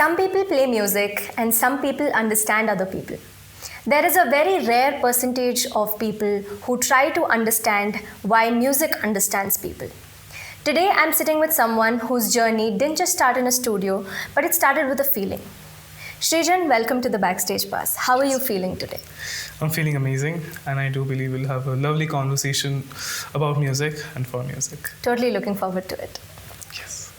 Some people play music and some people understand other people. There is a very rare percentage of people who try to understand why music understands people. Today I'm sitting with someone whose journey didn't just start in a studio, but it started with a feeling. Srijan, welcome to the Backstage Pass. How are you feeling today? I'm feeling amazing, and I do believe we'll have a lovely conversation about music and for music. Totally looking forward to it. Yes.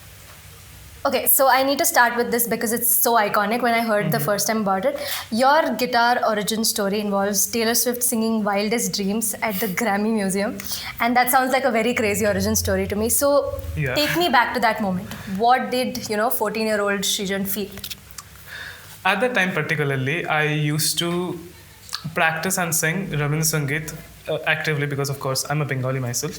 Okay, so I need to start with this because it's so iconic when I heard the first time about it. Your guitar origin story involves Taylor Swift singing Wildest Dreams at the Grammy Museum. And that sounds like a very crazy origin story to me. So take me back to that moment. What did, 14-year-old Srijan feel? At that time particularly, I used to practice and sing Rabindra Sangeet actively because, of course, I'm a Bengali myself.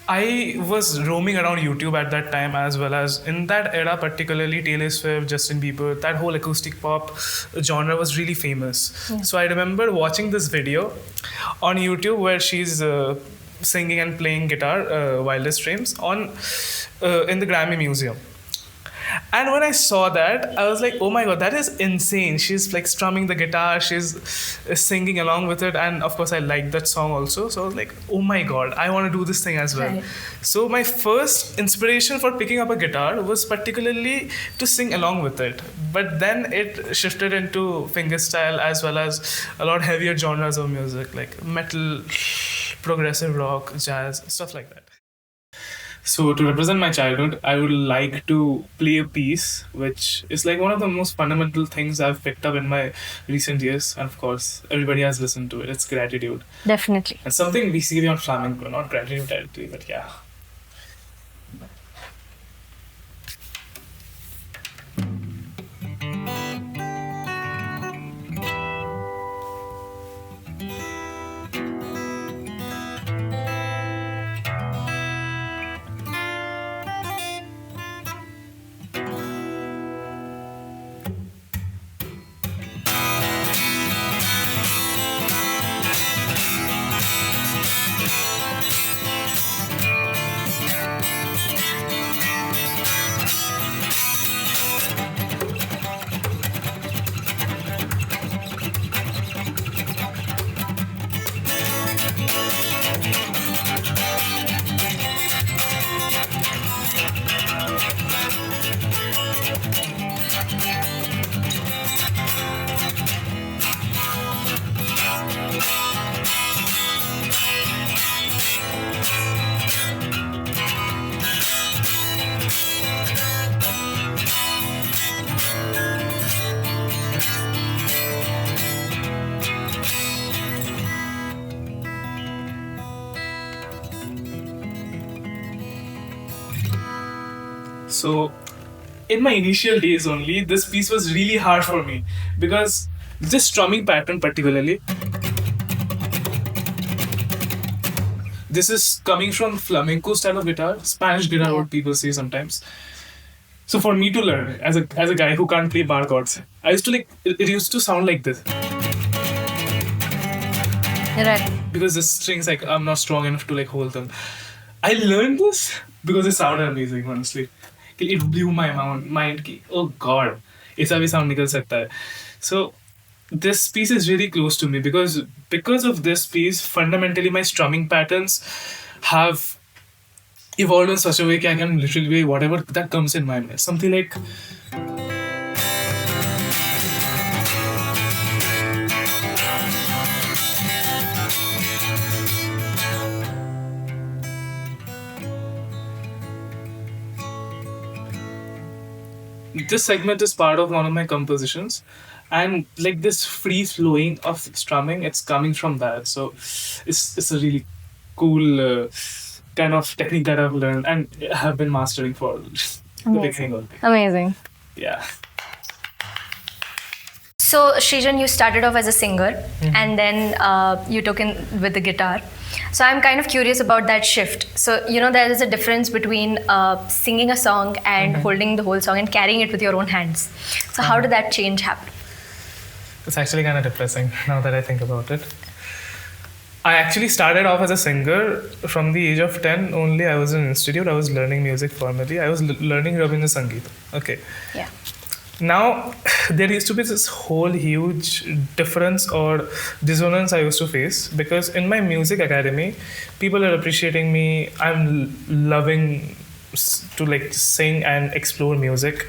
I was roaming around YouTube at that time, as well as in that era, particularly Taylor Swift, Justin Bieber, that whole acoustic pop genre was really famous. Yeah. So I remember watching this video on YouTube where she's singing and playing guitar, Wildest Dreams, in the Grammy Museum. And when I saw that, I was like, oh my God, that is insane. She's like strumming the guitar, she's singing along with it. And of course, I liked that song also. So I was like, oh my God, I want to do this thing as well. Right. So my first inspiration for picking up a guitar was particularly to sing along with it. But then it shifted into fingerstyle as well as a lot heavier genres of music like metal, progressive rock, jazz, stuff like that. So to represent my childhood, I would like to play a piece which is like one of the most fundamental things I've picked up in my recent years. And of course, everybody has listened to it. It's gratitude. Definitely. And something we see beyond flamenco, not gratitude directly, but yeah. So, in my initial days only, this piece was really hard for me because this strumming pattern particularly, this is coming from flamenco style of guitar, Spanish guitar, what people say sometimes. So for me to learn, as a guy who can't play bar chords, I used to it used to sound like this. Right. Because the strings, I'm not strong enough to hold them. I learned this because it sounded amazing, honestly. It blew my mind. Oh God, ऐसा भी sound निकल सकता है. So this piece is really close to me because of this piece, fundamentally my strumming patterns have evolved in such a way that I can literally play whatever that comes in my mind. Something like. This segment is part of one of my compositions, and this free flowing of strumming, it's coming from that. So it's a really cool kind of technique that I've learned and have been mastering for the beginning only. Amazing. Yeah. So Srijan, you started off as a singer and then you took in with the guitar. So I'm kind of curious about that shift. So, there is a difference between singing a song and holding the whole song and carrying it with your own hands. So how did that change happen? It's actually kind of depressing now that I think about it. I actually started off as a singer from the age of 10 only. I was in an institute. I was learning music formally. I was learning Rabindra Sangeet. Okay. Yeah. Now, there used to be this whole huge difference or dissonance I used to face because in my music academy, people are appreciating me. I'm loving to like sing and explore music.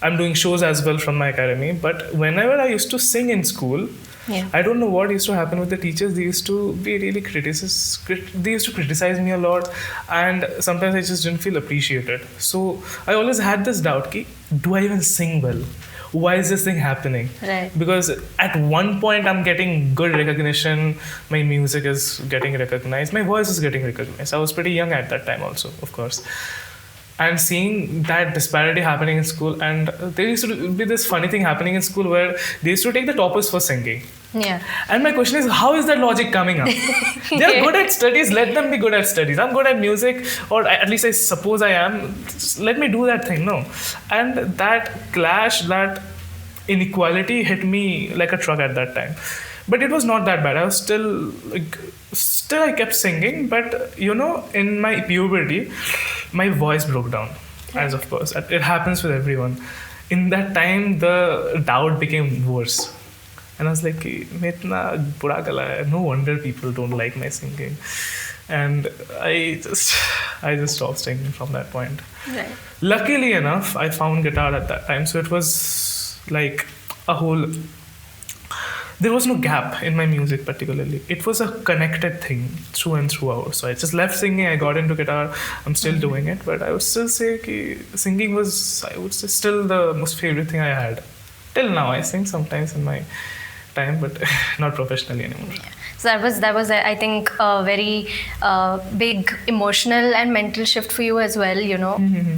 I'm doing shows as well from my academy. But whenever I used to sing in school, Yeah. I don't know what used to happen with the teachers. They used to be really they used to criticize me a lot, and sometimes I just didn't feel appreciated. So I always had this doubt: ki, do I even sing well? Why is this thing happening? Right. Because at one point I'm getting good recognition, my music is getting recognized, my voice is getting recognized. I was pretty young at that time also, of course. And seeing that disparity happening in school, and there used to be this funny thing happening in school where they used to take the toppers for singing. Yeah. And my question is, how is that logic coming up? They're good at studies, let them be good at studies. I'm good at music, or at least I suppose I am. Just let me do that thing, no. And that clash, that inequality hit me like a truck at that time. But it was not that bad. I was still I kept singing, but in my puberty, my voice broke down. As of course, it happens with everyone. In that time, the doubt became worse. And I was like, "मैं इतना बुरा गला है. No wonder people don't like my singing." And I just stopped singing from that point. Right. Luckily enough, I found guitar at that time, so it was like a whole. There was no gap in my music particularly. It was a connected thing through and throughout. So I just left singing, I got into guitar. I'm still doing it, but I would still say that singing was, I would say, still the most favorite thing I had. Till now, I sing sometimes in my time, but not professionally anymore. Yeah. So that was I think a very big emotional and mental shift for you as well,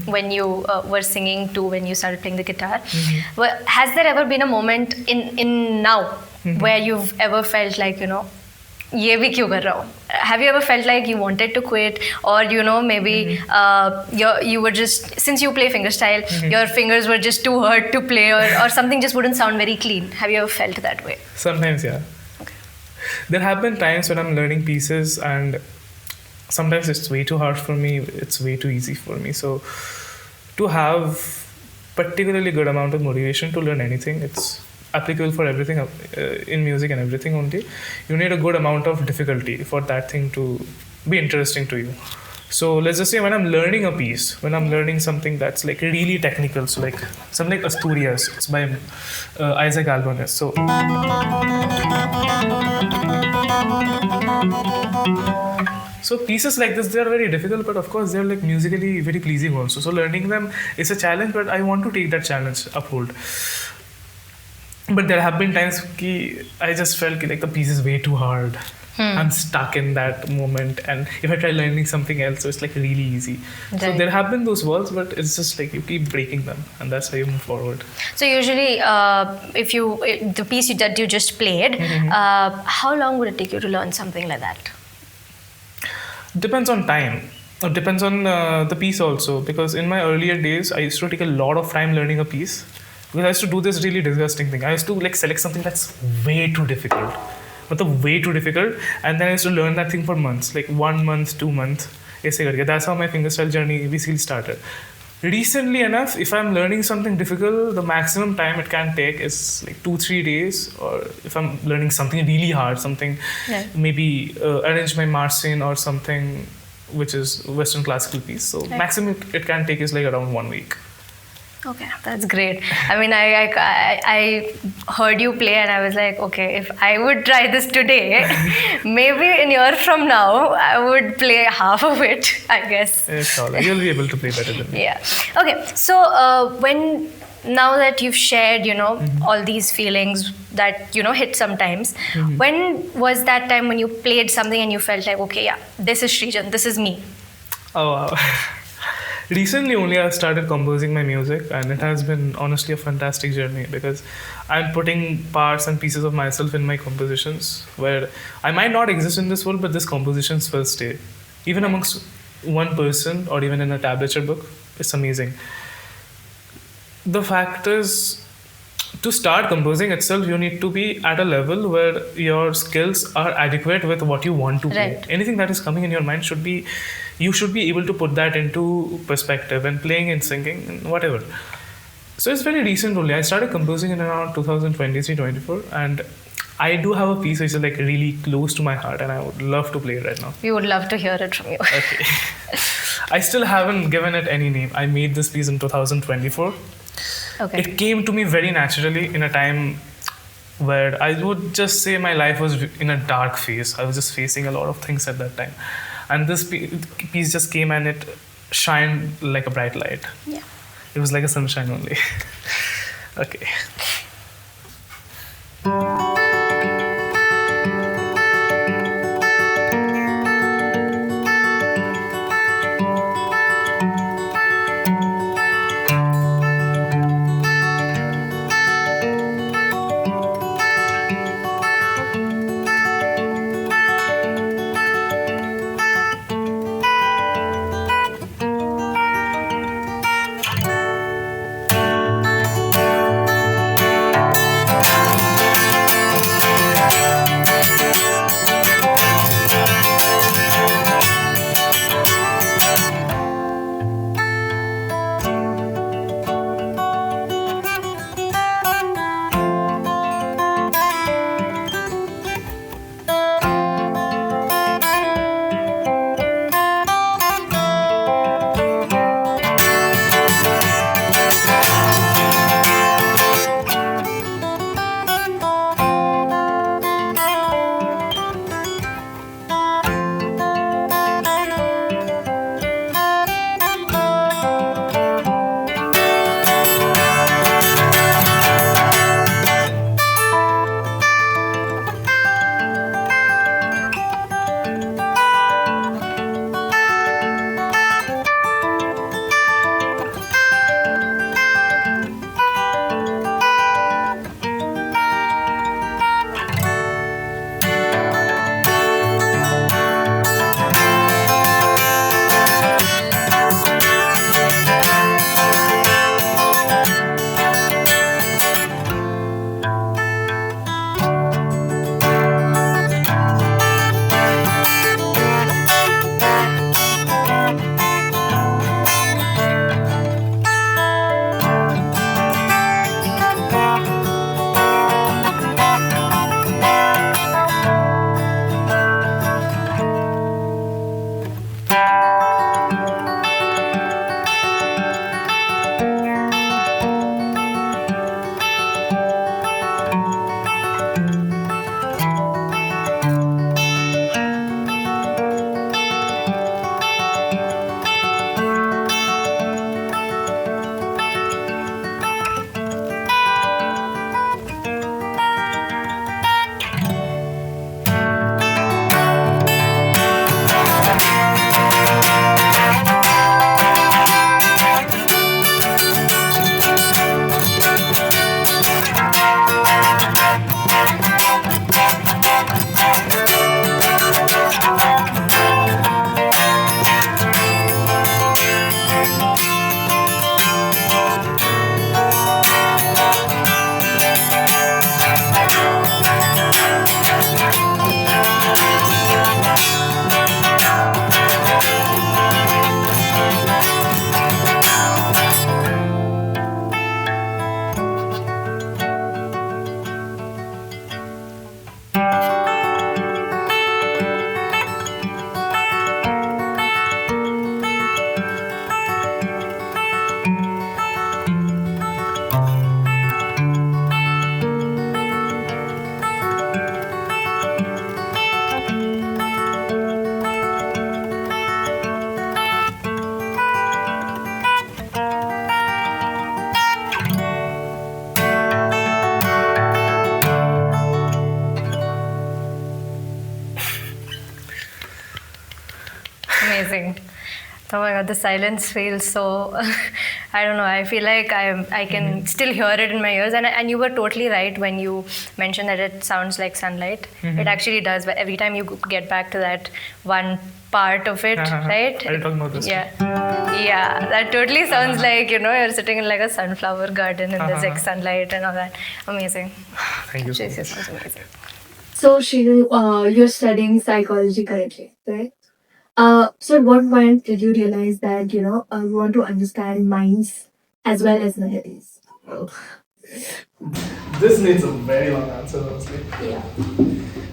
when you were singing to when you started playing the guitar. Well, has there ever been a moment in now where you've ever felt like, ये भी क्यों कर रहा हूँ? Have you ever felt like you wanted to quit, or maybe you were just, since you play fingerstyle, your fingers were just too hurt to play, or something just wouldn't sound very clean? Have you ever felt that way? Sometimes, yeah. Okay. There have been times when I'm learning pieces and sometimes it's way too hard for me, it's way too easy for me. So to have particularly good amount of motivation to learn anything, it's applicable for everything in music and everything only. You need a good amount of difficulty for that thing to be interesting to you. So let's just say when I'm learning a piece, when I'm learning something that's like really technical, so like something like Asturias, it's by Isaac Albéniz. So pieces like this, they are very difficult, but of course they're like musically very pleasing also. So learning them is a challenge, but I want to take that challenge uphold. But there have been times I just felt like the piece is way too hard. I'm stuck in that moment, and if I try learning something else, so it's like really easy. Right. So there have been those walls, but it's just like you keep breaking them, and that's how you move forward. So usually, the piece that you just played, how long would it take you to learn something like that? Depends on time. It depends on the piece also, because in my earlier days, I used to take a lot of time learning a piece. Because I used to do this really disgusting thing. I used to like select something that's way too difficult. Way too difficult. And then I used to learn that thing for months. Like 1 month, 2 months. That's how my fingerstyle journey basically started. Recently enough, if I'm learning something difficult, the maximum time it can take is like 2-3 days. Or if I'm learning something really hard, something maybe arrange my Marcin or something which is Western classical piece. So maximum it can take is like around 1 week. Okay, that's great. I mean, I heard you play and I was like, okay, if I would try this today, maybe in a year from now, I would play half of it, I guess. It's all right. You'll be able to play better than me. Yeah. Okay, so now that you've shared, all these feelings that, hit sometimes, when was that time when you played something and you felt like, okay, yeah, this is Srijan, this is me? Oh, wow. Recently only I started composing my music, and it has been honestly a fantastic journey because I'm putting parts and pieces of myself in my compositions where I might not exist in this world, but these compositions will stay. Even amongst one person or even in a tablature book, it's amazing. The fact is, to start composing itself, you need to be at a level where your skills are adequate with what you want to play. Right. Anything that is coming in your mind should be, you should be able to put that into perspective and playing and singing and whatever. So it's very recent only. I started composing in around 2023-24, and I do have a piece which is like really close to my heart, and I would love to play it right now. We would love to hear it from you. Okay. I still haven't given it any name. I made this piece in 2024. Okay. It came to me very naturally in a time where I would just say my life was in a dark phase. I was just facing a lot of things at that time. And this piece just came and it shined like a bright light. Yeah. It was like a sunshine only. Okay. Oh my god, the silence feels so. I don't know. I feel like I can still hear it in my ears, and you were totally right when you mentioned that it sounds like sunlight. It actually does. But every time you get back to that one part of it, right? Are you talking about this? Yeah, yeah. That totally sounds like you're sitting in like a sunflower garden and there's like sunlight and all that. Amazing. Thank you so This much. sounds amazing. So, Srijan, you're studying psychology currently, right? So at what point did you realize that, you want to understand minds as well as melodies? This needs a very long answer, honestly. Yeah.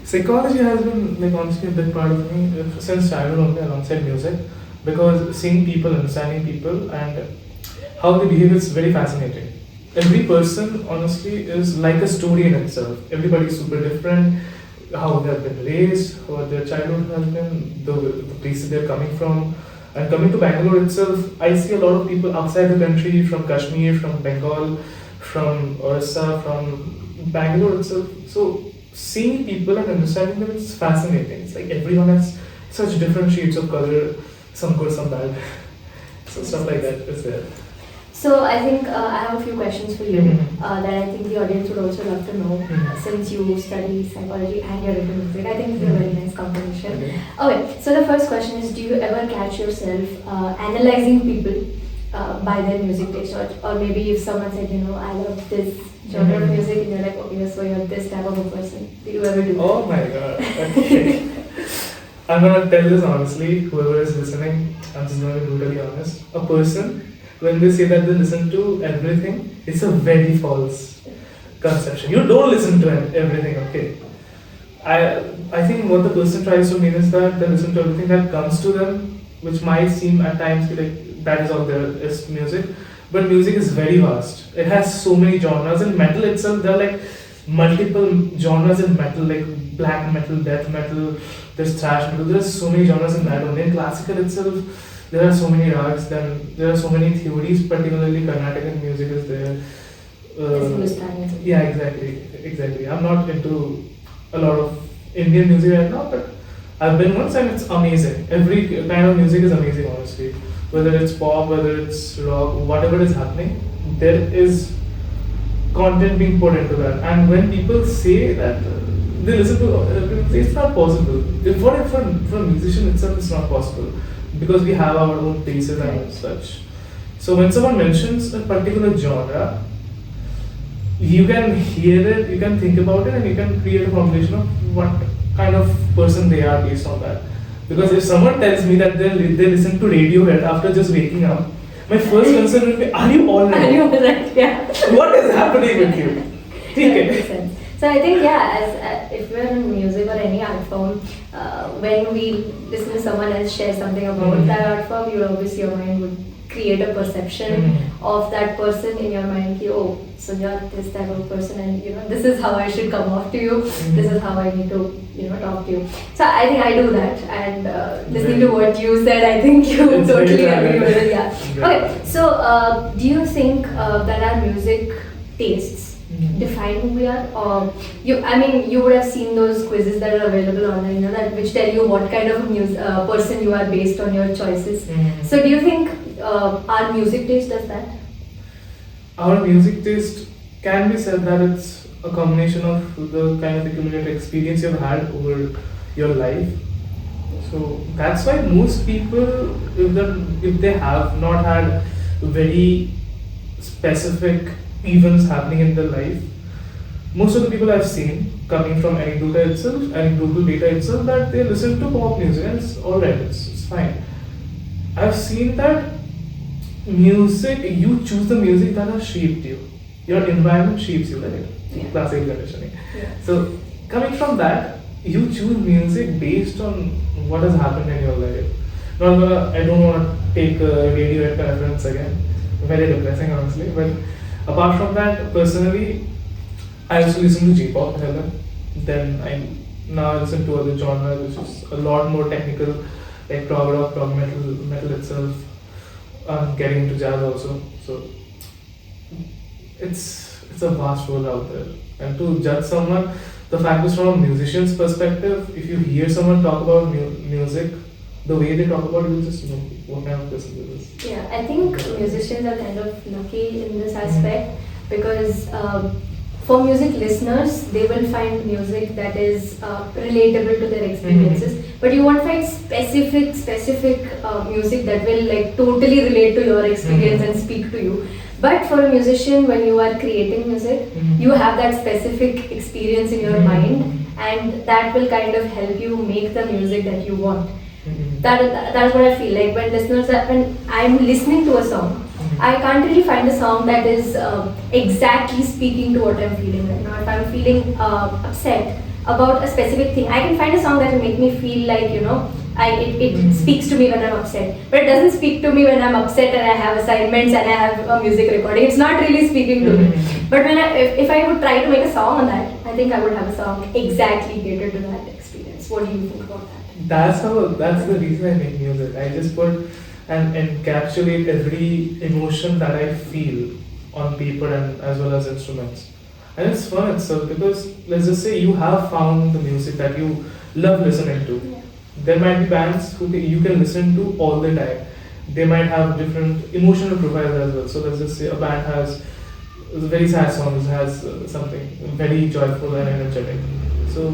Psychology has been like honestly a big part of me since childhood only alongside music, because seeing people, understanding people, and how they behave is very fascinating. Every person honestly is like a story in itself. Everybody is super different. How they have been raised, what their childhood has been, the places they're coming from. And coming to Bangalore itself, I see a lot of people outside the country, from Kashmir, from Bengal, from Orissa, from Bangalore itself. So seeing people and understanding them is fascinating. It's like everyone has such different shades of color, some good, some bad. So stuff like that is there. So I think I have a few questions for you that I think the audience would also love to know since you study psychology and you're into music. I think this is a very nice combination. Okay, so the first question is, do you ever catch yourself analyzing people by their music taste, or maybe if someone said, I love this genre of music, and you're like, okay, so you're this type of a person. Do you ever do that? Oh my god. Okay. I'm gonna tell this honestly, whoever is listening, I'm just gonna be brutally honest. A person, when they say that they listen to everything, it's a very false conception. You don't listen to everything, okay? I think what the person tries to mean is that they listen to everything that comes to them, which might seem at times like that is all there is music. But music is very vast. It has so many genres. In metal itself, there are like multiple genres in metal, like black metal, death metal, there's thrash metal, there's so many genres in that only. In classical itself, there are so many rags, then there are so many theories, particularly Carnatic music is there. Yeah, exactly. I'm not into a lot of Indian music right now, but I've been once and it's amazing. Every kind of music is amazing, honestly. Whether it's pop, whether it's rock, whatever is happening, there is content being put into that. And when people say that they listen to, it's not possible. For a musician itself, it's not possible because we have our own tastes and such. So when someone mentions a particular genre, you can hear it, you can think about it, and you can create a formulation of what kind of person they are based on that. Because if someone tells me that they listen to Radiohead after just waking up, my first concern will be, are you all right? Are you alright? Yeah. What is happening with you? That makes sense. So I think as if we're in music or any art form, when we listen to someone else share something about that art form, obviously your mind would create a perception of that person in your mind. Oh, so you're this type of person, and this is how I should come off to you. This is how I need to talk to you. So I think I do that, and listening to what you said, I think you It's totally very agree with it. Yeah. Very Okay. So do you think that our music tastes define who we are, or you would have seen those quizzes that are available online, that which tell you what kind of person you are based on your choices. So do you think our music taste does that? Our music taste can be said that it's a combination of the kind of accumulated experience you've had over your life. So that's why most people, if they have not had very specific events happening in their life, most of the people I've seen coming from anecdotal data itself, that they listen to pop music and it's alright, it's fine. I've seen that music, you choose the music that has shaped you. Your environment shapes you, right? Yeah. Classical conditioning. Yeah. So coming from that, you choose music based on what has happened in your life. I don't want to take a Radiohead reference again. Very depressing, honestly. But apart from that, personally, I used to listen to J-pop earlier. Then I now listen to other genres, which is a lot more technical, like prog rock, prog metal itself. I'm getting into jazz also. So it's a vast world out there. And to judge someone, the fact is from a musician's perspective, if you hear someone talk about music, the way they talk about you, just know what kind of person this is. Yeah, I think musicians are kind of lucky in this aspect because for music listeners, they will find music that is relatable to their experiences. But you won't find specific music that will like totally relate to your experience and speak to you. But for a musician, when you are creating music, you have that specific experience in your mind, and that will kind of help you make the music that you want. That's what I feel like when I'm listening to a song, I can't really find a song that is exactly speaking to what I'm feeling right now. If I'm feeling upset about a specific thing, I can find a song that will make me feel like, it speaks to me when I'm upset. But it doesn't speak to me when I'm upset and I have assignments and I have a music recording. It's not really speaking to me. But if I would try to make a song on that, I think I would have a song exactly catered to that experience. What do you think about that? That's the reason I make music. I just put and encapsulate every emotion that I feel on paper and as well as instruments. And it's fun itself because let's just say you have found the music that you love listening to. Yeah. There might be bands who you can listen to all the time. They might have different emotional profiles as well. So let's just say a band has very sad songs, has something very joyful and energetic. So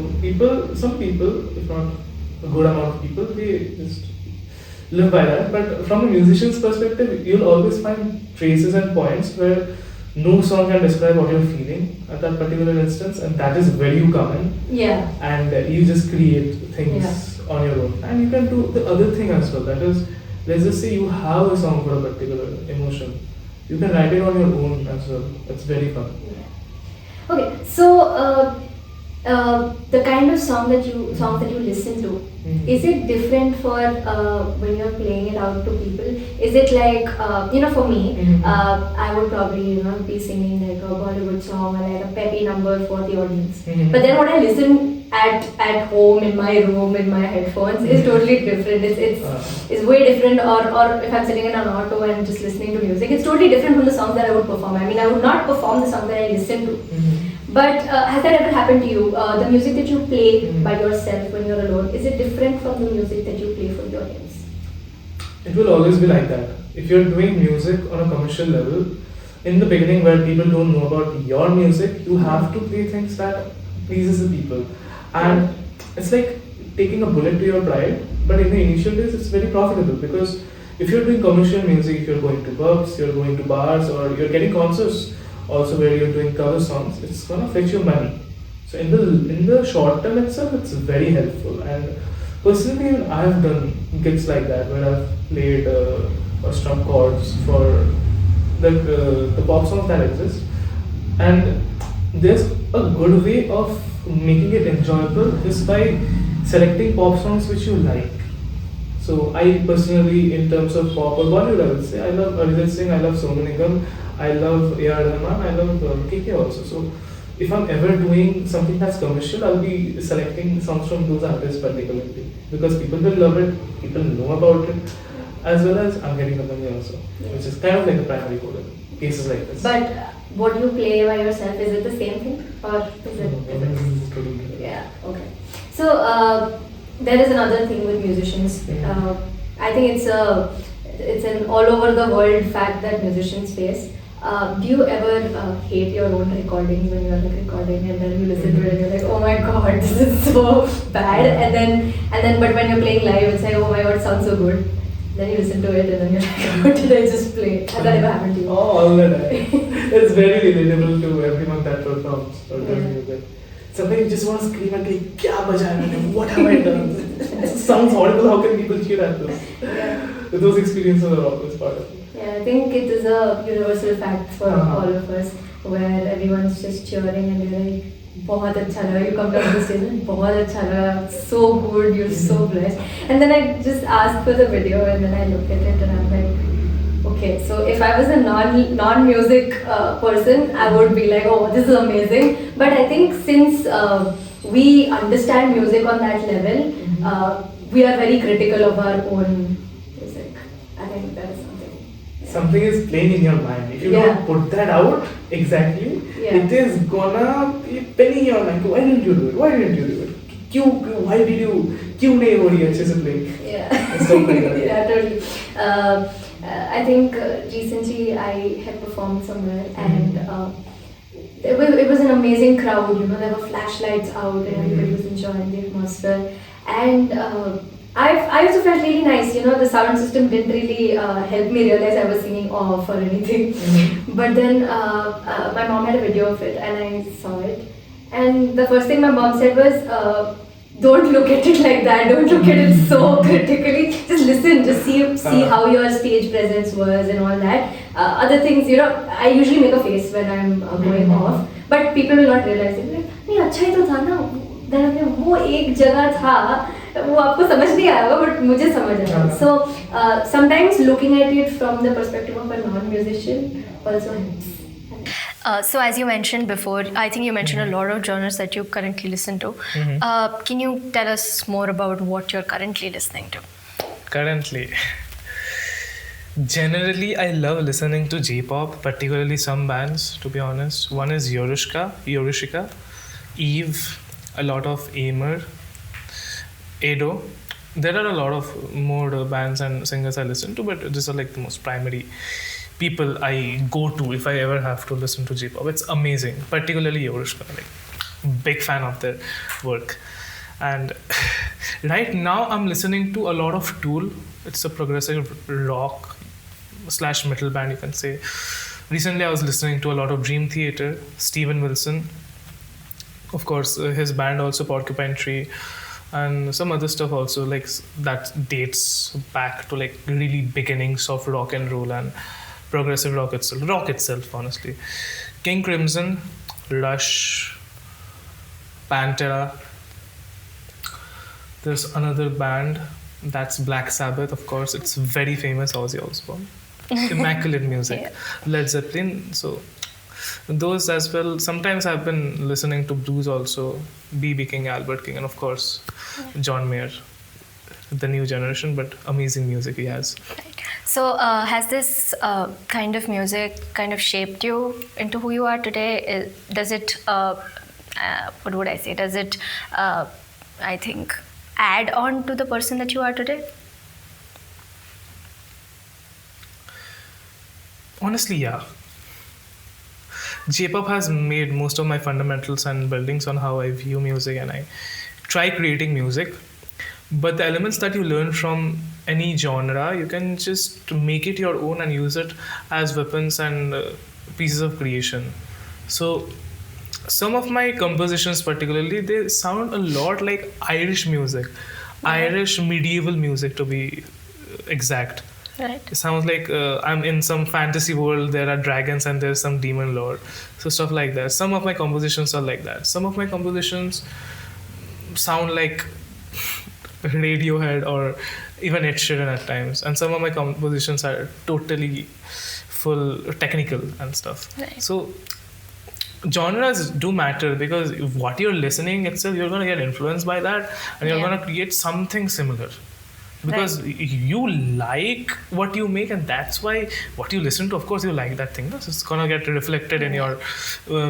some people, if not a good amount of people, they just live by that. But from a musician's perspective, you'll always find traces and points where no song can describe what you're feeling at that particular instance, and that is where you come in. Yeah. And you just create things on your own. And you can do the other thing as well. That is, let's just say you have a song for a particular emotion. You can write it on your own as well. It's very fun. Yeah. Okay, so the kind of songs that you listen to, is it different for when you're playing it out to people? Is it like for me, I would probably be singing like a Bollywood song or like a peppy number for the audience. But then what I listen at home in my room in my headphones is totally different. It's way different. Or if I'm sitting in an auto and just listening to music, it's totally different from the songs that I would perform. I mean, I would not perform the song that I listen to. But has that ever happened to you? The music that you play by yourself when you're alone, is it different from the music that you play for the audience? It will always be like that. If you're doing music on a commercial level, in the beginning where people don't know about your music, you have to play things that pleases the people. And it's like taking a bullet to your pride, but in the initial days it's very profitable because if you're doing commercial music, if you're going to pubs, you're going to bars, or you're getting concerts also where you're doing cover songs, it's gonna fetch you money. So in the short term itself, it's very helpful. And personally, I have done gigs like that where I've played or struck chords for the pop songs that exist. And there's a good way of making it enjoyable is by selecting pop songs which you like. So I personally, in terms of pop or Bollywood, I would say I love Arijit Singh, I love Sonu Nigam, I love A.R. Rahman, I love KK also. So if I'm ever doing something that's commercial, I'll be selecting songs from those artists particularly because people will love it, people know about it, as well as I'm getting the money also, which is kind of like the primary goal in cases like this. But what you play by yourself, is it the same thing or is it? Yeah. Okay. So there is another thing with musicians. I think it's an all over the world fact that musicians face. Do you ever hate your own recording when you're like recording and then you listen to it and you're like, oh my god, this is so bad, and then but when you're playing live it's like, oh my god, it sounds so good. Then you listen to it and then you're like, what did I just play? Has that ever happened to you? Oh, all the time. It's very relatable to everyone that performs or does music. Sometimes you just want to scream and like, kya baja hai maine? What have I done? It sounds horrible. How can people cheer at this? Yeah. Those experiences are always part of it. Yeah, I think it is a universal fact for all of us where everyone's just cheering and you're like, बहुत अच्छा लगा, you come down to the stage and बहुत अच्छा लगा, so good, you're so blessed. And then I just asked for the video and then I looked at it and I'm like, okay, so if I was a non-music person, I would be like, oh, this is amazing. But I think since we understand music on that level, we are very critical of our own music. I think that is something is playing in your mind. If you don't put that out exactly, it is gonna be penny in your mind. Why didn't you do it? Why didn't you do it? why did you, क्यों नहीं हो रही है अच्छे से play? Yeah. Stuff like that. Yeah, totally. I think recently I had performed somewhere and it was an amazing crowd, you know, there were flashlights out and everybody was enjoying the atmosphere. And I also felt really nice, you know, the sound system didn't really help me realize I was singing off or anything. But then my mom had a video of it and I saw it. And the first thing my mom said was, don't look at it like that, don't look at it so critically, just listen, just see how your stage presence was and all that. Other things, you know, I usually make a face when I'm going off, but people will not realize it. Like, नहीं अच्छा ही तो था ना, वो एक जगह था, वो आपको समझ नहीं आया होगा, but मुझे समझ आया. So sometimes looking at it from the perspective of a non-musician also helps. So as you mentioned before, I think you mentioned a lot of genres that you currently listen to. Can you tell us more about what you're currently listening to? Currently, generally I love listening to J-pop, particularly some bands, to be honest. One is Yorushika, Eve, a lot of Aimer, Edo. There are a lot of more bands and singers I listen to, but these are like the most primary people I go to if I ever have to listen to J-pop. It's amazing, particularly Yorushika. Like, big fan of their work. And right now I'm listening to a lot of Tool. It's a progressive rock / metal band, you can say. Recently I was listening to a lot of Dream Theater, Steven Wilson. Of course, his band also, Porcupine Tree. And some other stuff also, like that dates back to like really beginnings of rock and roll and progressive rock itself, honestly. King Crimson, Rush, Pantera. There's another band, that's Black Sabbath, of course. It's very famous, Ozzy Osbourne. Immaculate music. Yeah. Led Zeppelin. So those as well. Sometimes I've been listening to blues also. B.B. King, Albert King, and of course John Mayer. The new generation, but amazing music he has. So has this kind of music kind of shaped you into who you are today? Does it, what would I say, does it, I think, add on to the person that you are today? Honestly, yeah. J-pop has made most of my fundamentals and buildings on how I view music, and I try creating music. But the elements that you learn from any genre, you can just make it your own and use it as weapons and pieces of creation. So some of my compositions particularly, they sound a lot like Irish music, Irish medieval music to be exact. Right. It sounds like I'm in some fantasy world, there are dragons and there's some demon lord. So stuff like that. Some of my compositions are like that. Some of my compositions sound like Radiohead or even Ed Sheeran at times. And some of my compositions are totally full technical and stuff. Right. So genres do matter, because what you're listening itself, you're going to get influenced by that and you're going to create something similar. Because you like what you make, and that's why what you listen to, of course, you like that thing. So it's gonna get reflected in your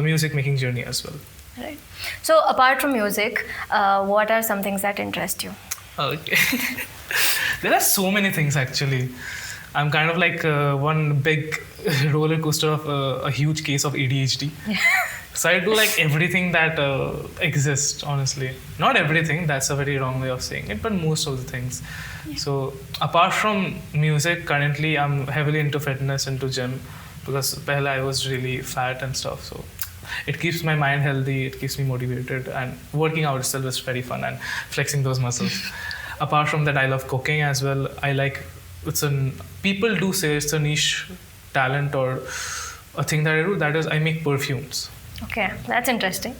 music making journey as well. Right. So apart from music, what are some things that interest you? Okay. There are so many things actually. I'm kind of like one big roller coaster of a huge case of ADHD. So I do like everything that exists, honestly. Not everything, that's a very wrong way of saying it, but most of the things. Yeah. So apart from music, currently I'm heavily into fitness, into gym, because pehle I was really fat and stuff. So it keeps my mind healthy, it keeps me motivated, and working out itself is very fun and flexing those muscles. Apart from that, I love cooking as well. I like, people do say it's a niche talent or a thing that I do, that is I make perfumes. Okay, that's interesting.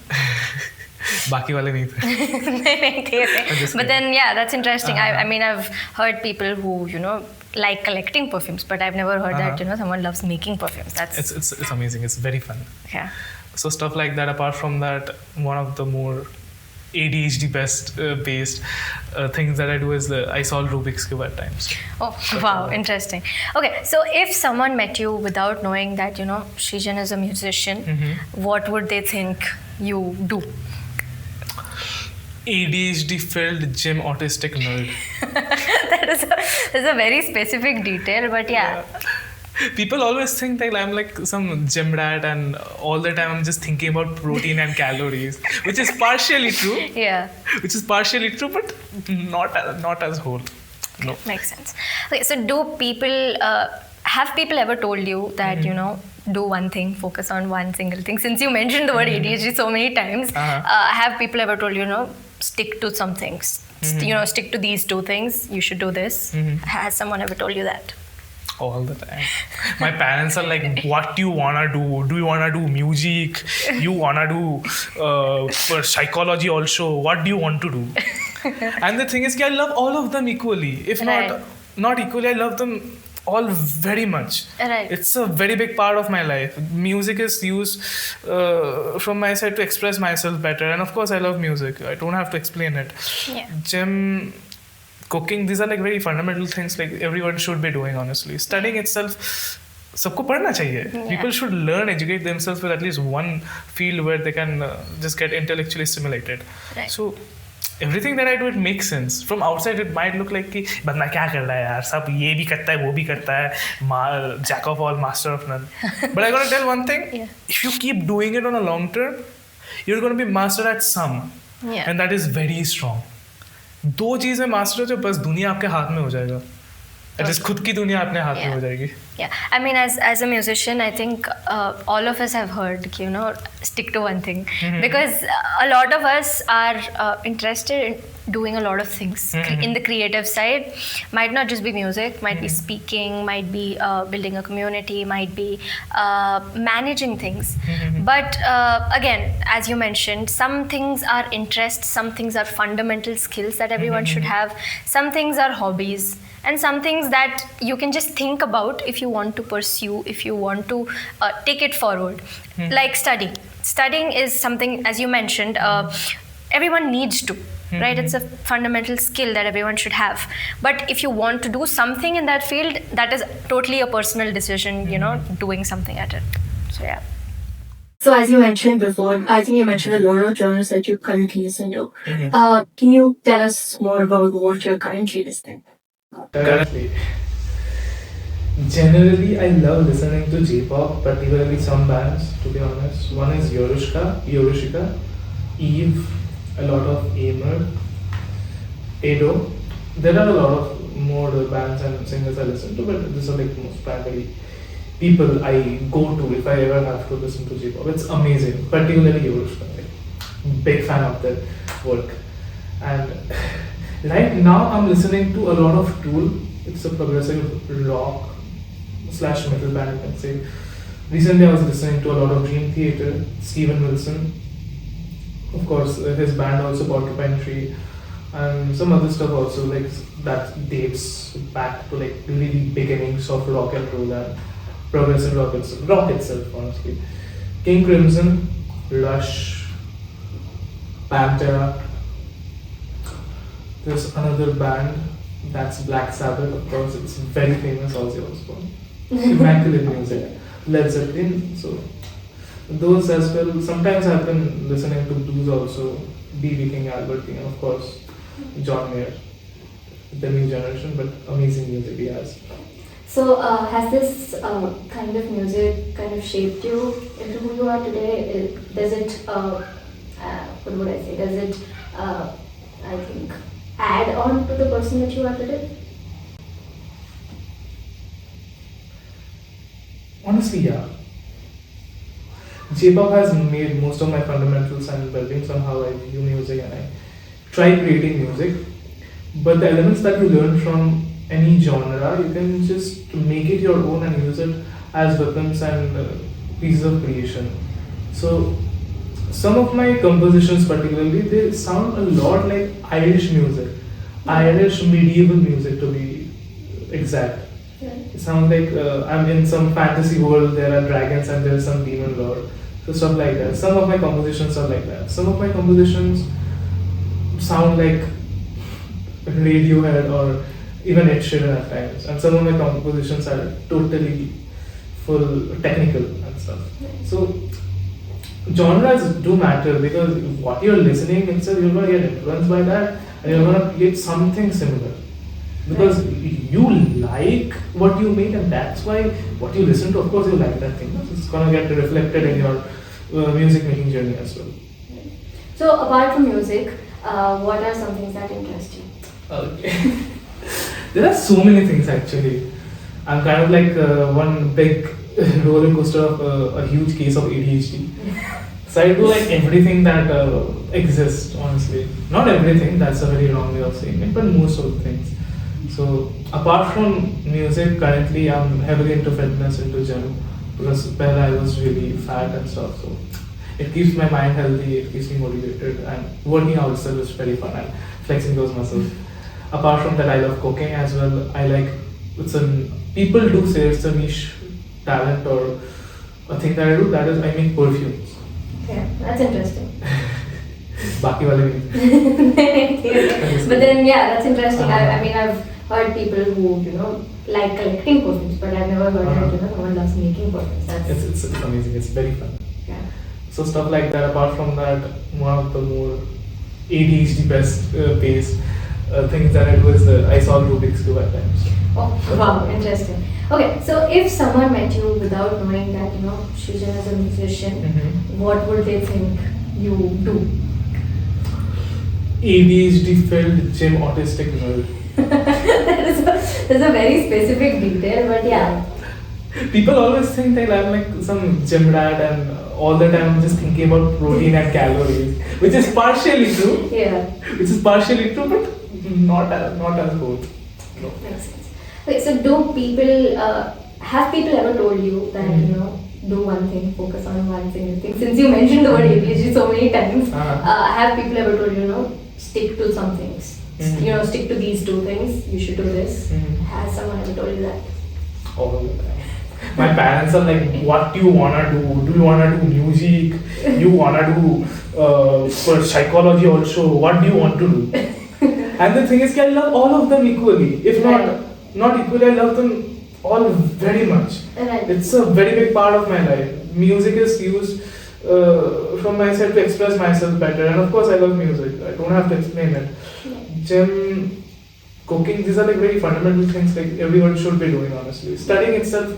बाकी वाले नहीं थे. But then, yeah, that's interesting. I mean, I've heard people who, like collecting perfumes, but I've never heard that, someone loves making perfumes. It's amazing. It's very fun. Yeah. So stuff like that. Apart from that, one of the more ADHD based things that I do is I solve Rubik's Cube at times. Oh, wow, interesting. Okay, so if someone met you without knowing that, Srijan is a musician, what would they think you do? ADHD filled gym autistic nerd. That's a very specific detail, but yeah. People always think that I'm like some gym rat and all the time I'm just thinking about protein and calories, which is partially true. Yeah. Which is partially true, but not as whole. No. Makes sense. Okay, so have people ever told you that, do one thing, focus on one single thing? Since you mentioned the word ADHD so many times, have people ever told you, stick to some things? Stick to these two things, you should do this. Has someone ever told you that? All the time. My parents are like, what do you wanna do? Do you wanna do music? You wanna do psychology also? What do you want to do? And the thing is, I love all of them equally. If not equally, I love them all very much. Right. It's a very big part of my life. Music is used from my side to express myself better. And of course, I love music. I don't have to explain it. Yeah. Gym, cooking, these are like very fundamental things like everyone should be doing, honestly. Studying itself, सबको पढ़ना चाहिए. People should learn, educate themselves with at least one field where they can just get intellectually stimulated. Right. So everything that I do, it makes sense. From outside, it might look like कि बंदा क्या कर रहा है यार, सब ये भी करता है, वो भी करता है, jack of all, master of none. But I gotta tell one thing: if you keep doing it on a long term, you're gonna be master at some, and that is very strong. दो चीजें master हो जो बस दुनिया आपके हाथ में हो जाएगा. At खुद की दुनिया अपने हाथ में हो जाएगी. Yeah, I mean, as a musician, I think all of us have heard, stick to one thing, because a lot of us are interested in doing a lot of things in the creative side. Might not just be music, might be speaking, might be building a community, might be managing things. But again, as you mentioned, some things are interests, some things are fundamental skills that everyone should have, some things are hobbies, and some things that you can just think about if you want to pursue, if you want to take it forward. Like studying. Studying is something, as you mentioned, everyone needs to, right? It's a fundamental skill that everyone should have. But if you want to do something in that field, that is totally a personal decision, doing something at it. So, yeah. So as you mentioned before, I think you mentioned a lot of genres that you currently listen to. Can you tell us more about what you're currently listening to? Currently, generally, I love listening to J-pop, particularly some bands, to be honest. One is Yorushika, Eve, a lot of Aimer, Edo. There are a lot of more bands and singers I listen to, but these are like most primarily people I go to if I ever have to listen to J-pop. It's amazing, particularly Yorushika. Like, big fan of their work. And right now I'm listening to a lot of Tool. It's a progressive rock / metal band, you can say. Recently I was listening to a lot of Dream Theater, Steven Wilson. Of course, his band also, Porcupine Tree, and some other stuff also, like that dates back to like really beginnings of rock and roll and progressive rock itself, honestly. King Crimson, Rush, Pantera. There's another band, that's Black Sabbath, of course, it's very famous, Ozzy Osbourne. Immaculate music, Led Zeppelin, so those as well. Sometimes I've been listening to blues also, B.B. King, Albert King, and of course, John Mayer, the new generation, but amazing music he has. So has this kind of music kind of shaped you into who you are today? Does it, what would I say, does it, I think, add on to the person that you are today? Honestly, yeah. J-pop has made most of my fundamentals and building somehow I view music and I try creating music. But the elements that you learn from any genre, you can just make it your own and use it as weapons and pieces of creation. So some of my compositions particularly, they sound a lot like Irish music. Irish medieval music to be exact. It sounds like I'm in some fantasy world, there are dragons and there's some demon lord. So stuff like that. Some of my compositions are like that. Some of my compositions sound like Radiohead or even Ed Sheeran at times. And some of my compositions are totally full technical and stuff. So genres do matter because what you're listening itself, you're gonna get influenced by that, and you're gonna create something similar. Because you like what you make, and that's why what you listen to, of course, you like that thing. It's gonna get reflected in your music making journey as well. So apart from music, what are some things that interest you? Okay. There are so many things actually. I'm kind of like one big roller coaster of a huge case of ADHD. So I do like everything that exists, honestly. Not everything, that's a very wrong way of saying it, but most of the things. So apart from music, currently I'm heavily into fitness, into gym, because when I was really fat and stuff. So it keeps my mind healthy, it keeps me motivated, and working out itself is very fun and flexing those muscles. Apart from that, I love cooking as well. I like people do say it's a niche talent or a thing that I do. That is, I make perfumes. Okay, that's interesting. Baki wale nahi. But then, yeah, that's interesting. I mean, I've heard people who, like collecting perfumes, but I've never heard that, no one loves making perfumes. It's amazing. It's very fun. Yeah. So stuff like that. Apart from that, one of the more ADHD best based things that I do is I solve Rubik's Cube at times. Oh, wow, interesting. Okay, so if someone met you without knowing that, Srijan is a musician, what would they think you do? ADHD filled gym autistic nerd. That's a very specific detail, but yeah. People always think that I'm like some gym rat and all the time I'm just thinking about protein and calories, which is partially true. Yeah. Which is partially true, but not as whole. No. Makes sense. Okay, so have people ever told you that, do one thing, focus on one single thing? Since you mentioned the word ADHD so many times, have people ever told you, stick to some things? Stick to these two things, you should do this. Has someone ever told you that? All the time. My parents are like, what do you wanna do? Do you wanna do music? You wanna do for psychology also? What do you want to do? And the thing is, I love all of them equally. If not equally, I love them all very much. Right. It's a very big part of my life. Music is used from myself to express myself better, and of course, I love music. I don't have to explain it. Gym, cooking, these are like very fundamental things like everyone should be doing, honestly. Studying itself,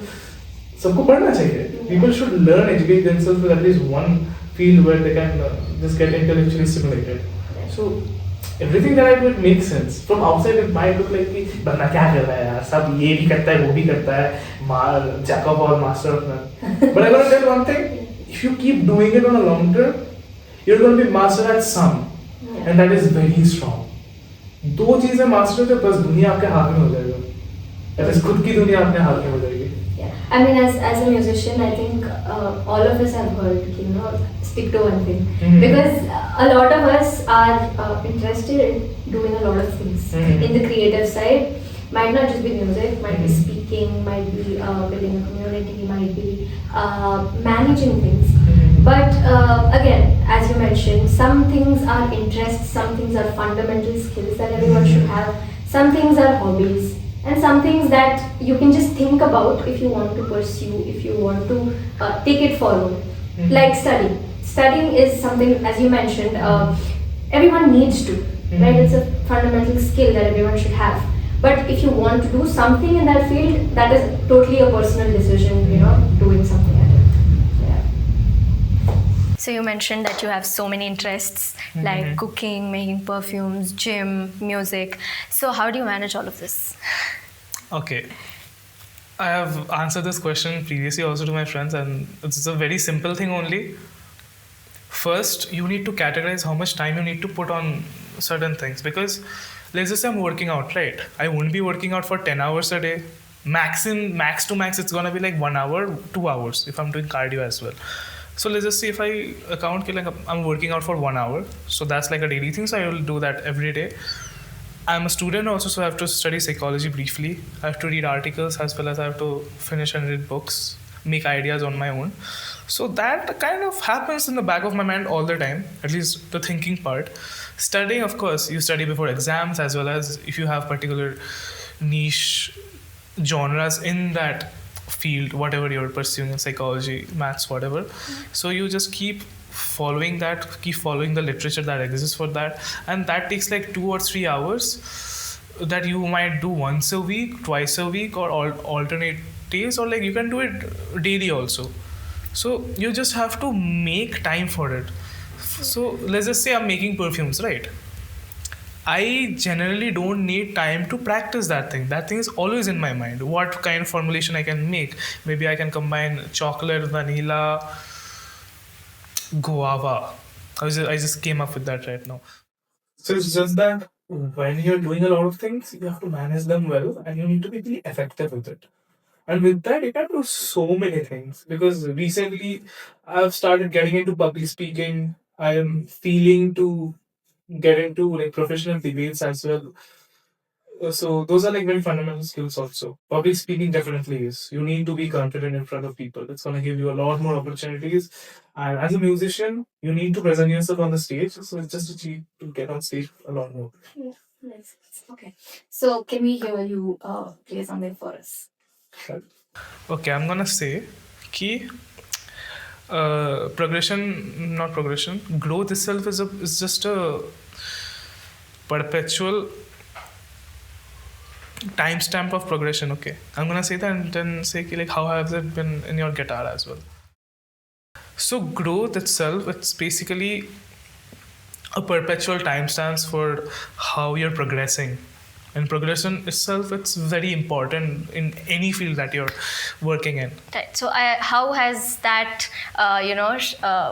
sabko padna chahiye. People should learn, educate themselves with at least one field where they can just get intellectually stimulated. So everything that I do, it makes sense. From outside, it might look like कि बंदा क्या कर रहा है यार, सब ये भी करता है, वो भी करता है, jack of all, master of none. But I gotta tell one thing: if you keep doing it on a long term, you're gonna be master at some, and that is very strong. दो चीजें master हो तो बस दुनिया आपके हाथ में हो जाएगा. That is खुद की दुनिया अपने हाथ में हो जाएगी. Yeah, I mean, as a musician, I think all of us have heard, stick to one thing. Because a lot of us are interested in doing a lot of things. In the creative side, might not just be music, might be speaking, might be building a community, might be managing things. But again, as you mentioned, some things are interests, some things are fundamental skills that everyone should have, some things are hobbies, and some things that you can just think about if you want to pursue, if you want to take it forward. Like study. Studying is something, as you mentioned, everyone needs to, right? It's a fundamental skill that everyone should have. But if you want to do something in that field, that is totally a personal decision, doing something at it. So you mentioned that you have so many interests like cooking, making perfumes, gym, music. So how do you manage all of this? Okay. I have answered this question previously also to my friends, and it's a very simple thing only. First, you need to categorize how much time you need to put on certain things, because let's just say I'm working out, right? I won't be working out for 10 hours a day. Max to max, it's gonna be like 1 hour, 2 hours if I'm doing cardio as well. So let's just say if I account like I'm working out for 1 hour, so that's like a daily thing. So I will do that every day. I'm a student also, so I have to study psychology briefly. I have to read articles as well as I have to finish and read books, make ideas on my own. So that kind of happens in the back of my mind all the time, at least the thinking part. Studying, of course, you study before exams as well as if you have particular niche genres in that field, whatever you're pursuing in psychology, maths, whatever. So you just keep keep following the literature that exists for that, and that takes like 2 or 3 hours that you might do once a week, twice a week, or alternate days, or like you can do it daily also. So you just have to make time for it. So let's just say I'm making perfumes, right? I generally don't need time to practice that thing. That thing is always in my mind. What kind of formulation I can make? Maybe I can combine chocolate, vanilla, guava. I just came up with that right now. So it's just that when you're doing a lot of things, you have to manage them well and you need to be really effective with it. And with that, you can do so many things. Because recently, I've started getting into public speaking. I am feeling to get into like professional debates as well. So those are like very fundamental skills also. Public speaking definitely is. You need to be confident in front of people. It's gonna give you a lot more opportunities. And as a musician, you need to present yourself on the stage. So it's just a cheat to get on stage a lot more. Yeah, nice. Okay. So can we hear you play something for us? Okay, I'm gonna say key not progression. Growth itself is just a perpetual timestamp of progression. Okay, I'm gonna say that and then say like how has it been in your guitar as well. So growth itself, it's basically a perpetual timestamp for how you're progressing. And progression itself, it's very important in any field that you're working in. Right. So, how has that,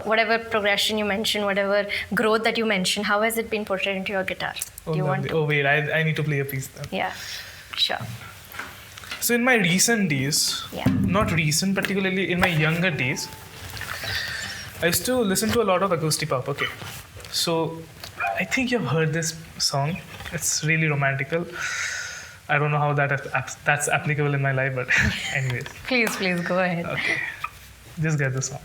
whatever progression you mentioned, whatever growth that you mentioned, how has it been portrayed into your guitar? Do you want to? Oh wait, I need to play a piece then. Yeah, sure. So in my recent days, not recent, particularly in my younger days, I used to listen to a lot of acoustic pop. Okay, so I think you've heard this song. It's really romantical. I don't know how that's applicable in my life, but anyways. Please go ahead. Okay, just get the song.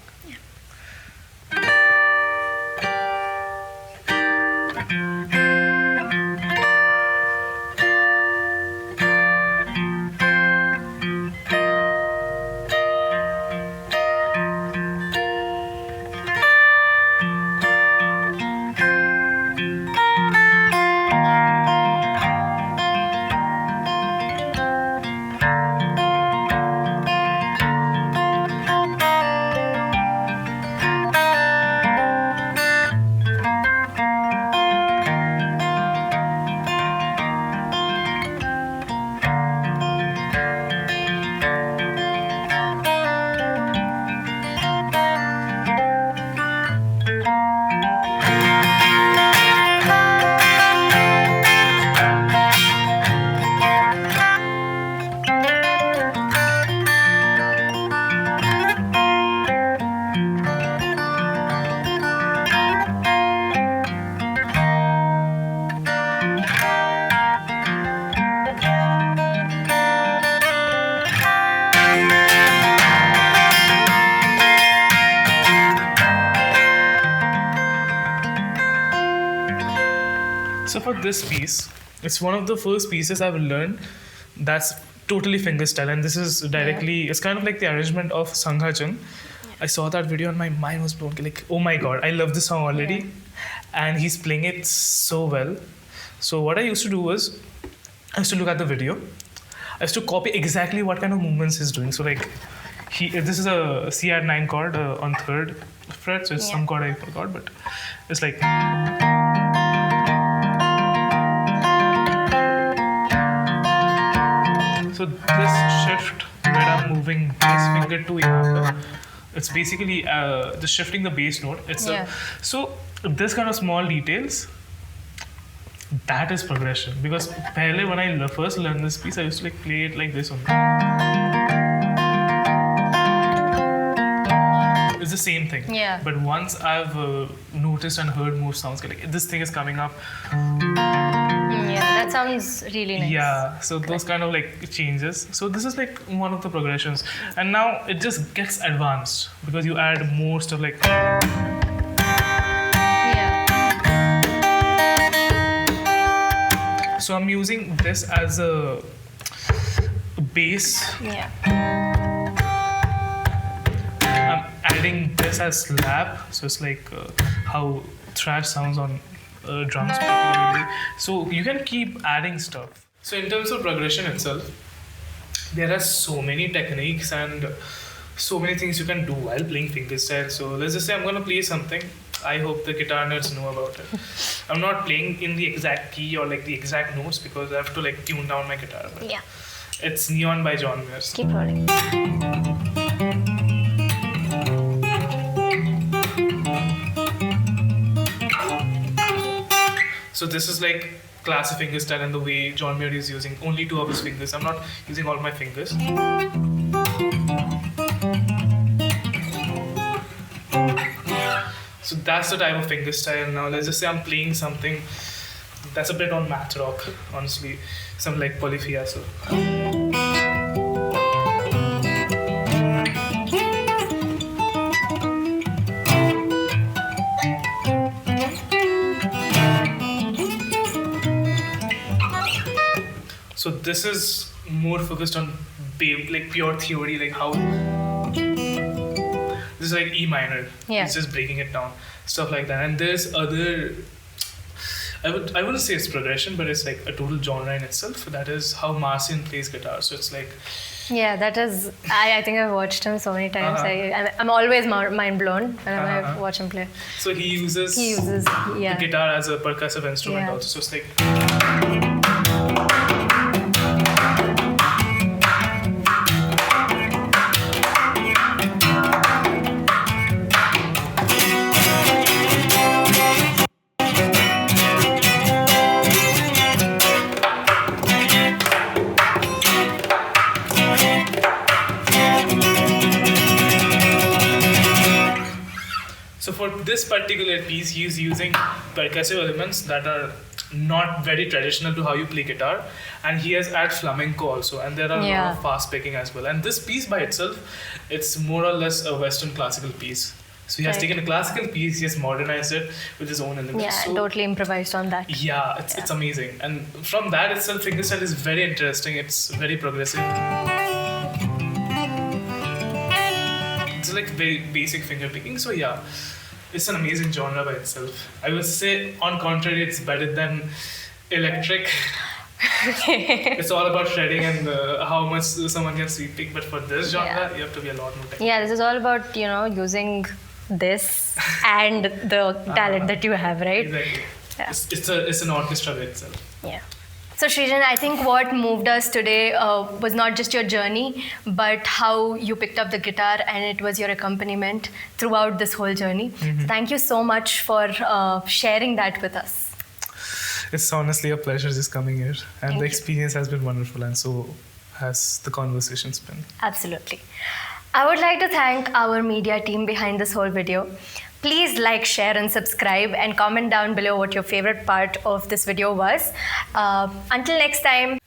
So for this piece, it's one of the first pieces I've learned that's totally fingerstyle, and this is directly, it's kind of like the arrangement of Sanghachung. I saw that video and my mind was blown. Like, oh my god, I love this song already. And he's playing it so well. So what I used to do was, I used to look at the video. I used to copy exactly what kind of movements he's doing. So like, this is a C9 chord on 3rd fret. So it's some chord I forgot, but it's like. So this shift where I'm moving bass finger to it's basically just shifting the bass note itself. So this kind of small details, that is progression. Because pehle, when I first learned this piece, I used to like play it like this only. It's the same thing. Yeah. But once I've noticed and heard more sounds, like this thing is coming up. Yeah, that sounds really nice. Yeah, so those kind of like changes. So this is like one of the progressions. And now it just gets advanced because you add more stuff like. Yeah. So I'm using this as a base. Yeah. I'm editing this as slap, so it's like how thrash sounds on drums particularly. So you can keep adding stuff. So in terms of progression itself, there are so many techniques and so many things you can do while playing fingerstyle. So let's just say I'm gonna play something. I hope the guitar nerds know about it. I'm not playing in the exact key or like the exact notes because I have to like tune down my guitar. But Yeah. it's Neon by John Mayer. Keep rolling. So this is like classic fingerstyle and the way John Mayer is using only 2 of his fingers. I'm not using all my fingers. So that's the type of fingerstyle. Now let's just say I'm playing something that's a bit on math rock, honestly. Something like Polyphia. So So this is more focused on like pure theory, like how this is like E minor. Yeah. It's just breaking it down, stuff like that. And there's other. I wouldn't say it's progression, but it's like a total genre in itself. That is how Marcian plays guitar. So it's like Yeah, that is. I think I've watched him so many times. I'm always mind blown whenever I watch him play. so he uses Yeah. the guitar as a percussive instrument Yeah. also. So it's like. So for this particular piece, he's using percussive elements that are not very traditional to how you play guitar, and he has added flamenco also, and there are a lot of fast picking as well. And this piece by itself, it's more or less a Western classical piece. So he has taken a classical piece, he has modernized it with his own elements. Yeah, so, totally improvised on that. Yeah, it's amazing. And from that itself, fingerstyle is very interesting. It's very progressive. It's like very basic finger picking. So yeah, it's an amazing genre by itself. I would say, on contrary, it's better than electric. It's all about shredding and how much someone can sweep pick. But for this genre, you have to be a lot more technical. Yeah, this is all about, using this and the talent that you have, right? Exactly. Yeah. It's an orchestra by itself. Yeah. So Srijan, I think what moved us today was not just your journey, but how you picked up the guitar and it was your accompaniment throughout this whole journey. So thank you so much for sharing that with us. It's honestly a pleasure just coming here. And Thank the you. experience has been wonderful, and so has the conversations been. Absolutely. I would like to thank our media team behind this whole video. Please like, share, and subscribe, and comment down below what your favorite part of this video was. Until next time,